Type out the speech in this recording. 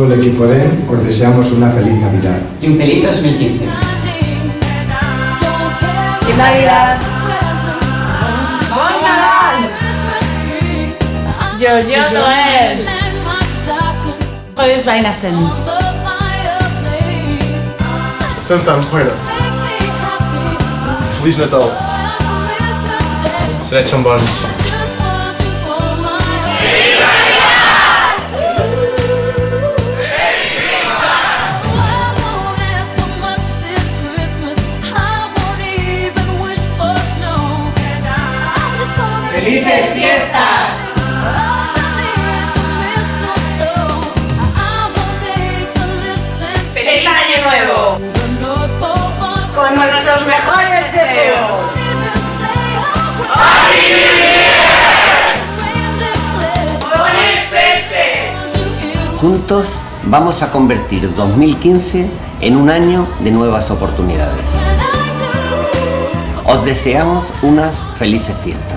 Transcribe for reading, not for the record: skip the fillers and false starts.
todo el equipo DEN os deseamos una feliz Navidad. Y un feliz 2015. ¡Feliz Navidad! ¡Bon Nadal! ¡Jojo Noel! Frohes Weihnachten! Santa Muera. Feliz Natal. Sejam bons. ¡Felices fiestas! ¡Feliz Año Nuevo! ¡Con nuestros mejores deseos! Juntos vamos a convertir 2015 en un año de nuevas oportunidades. Os deseamos unas felices fiestas.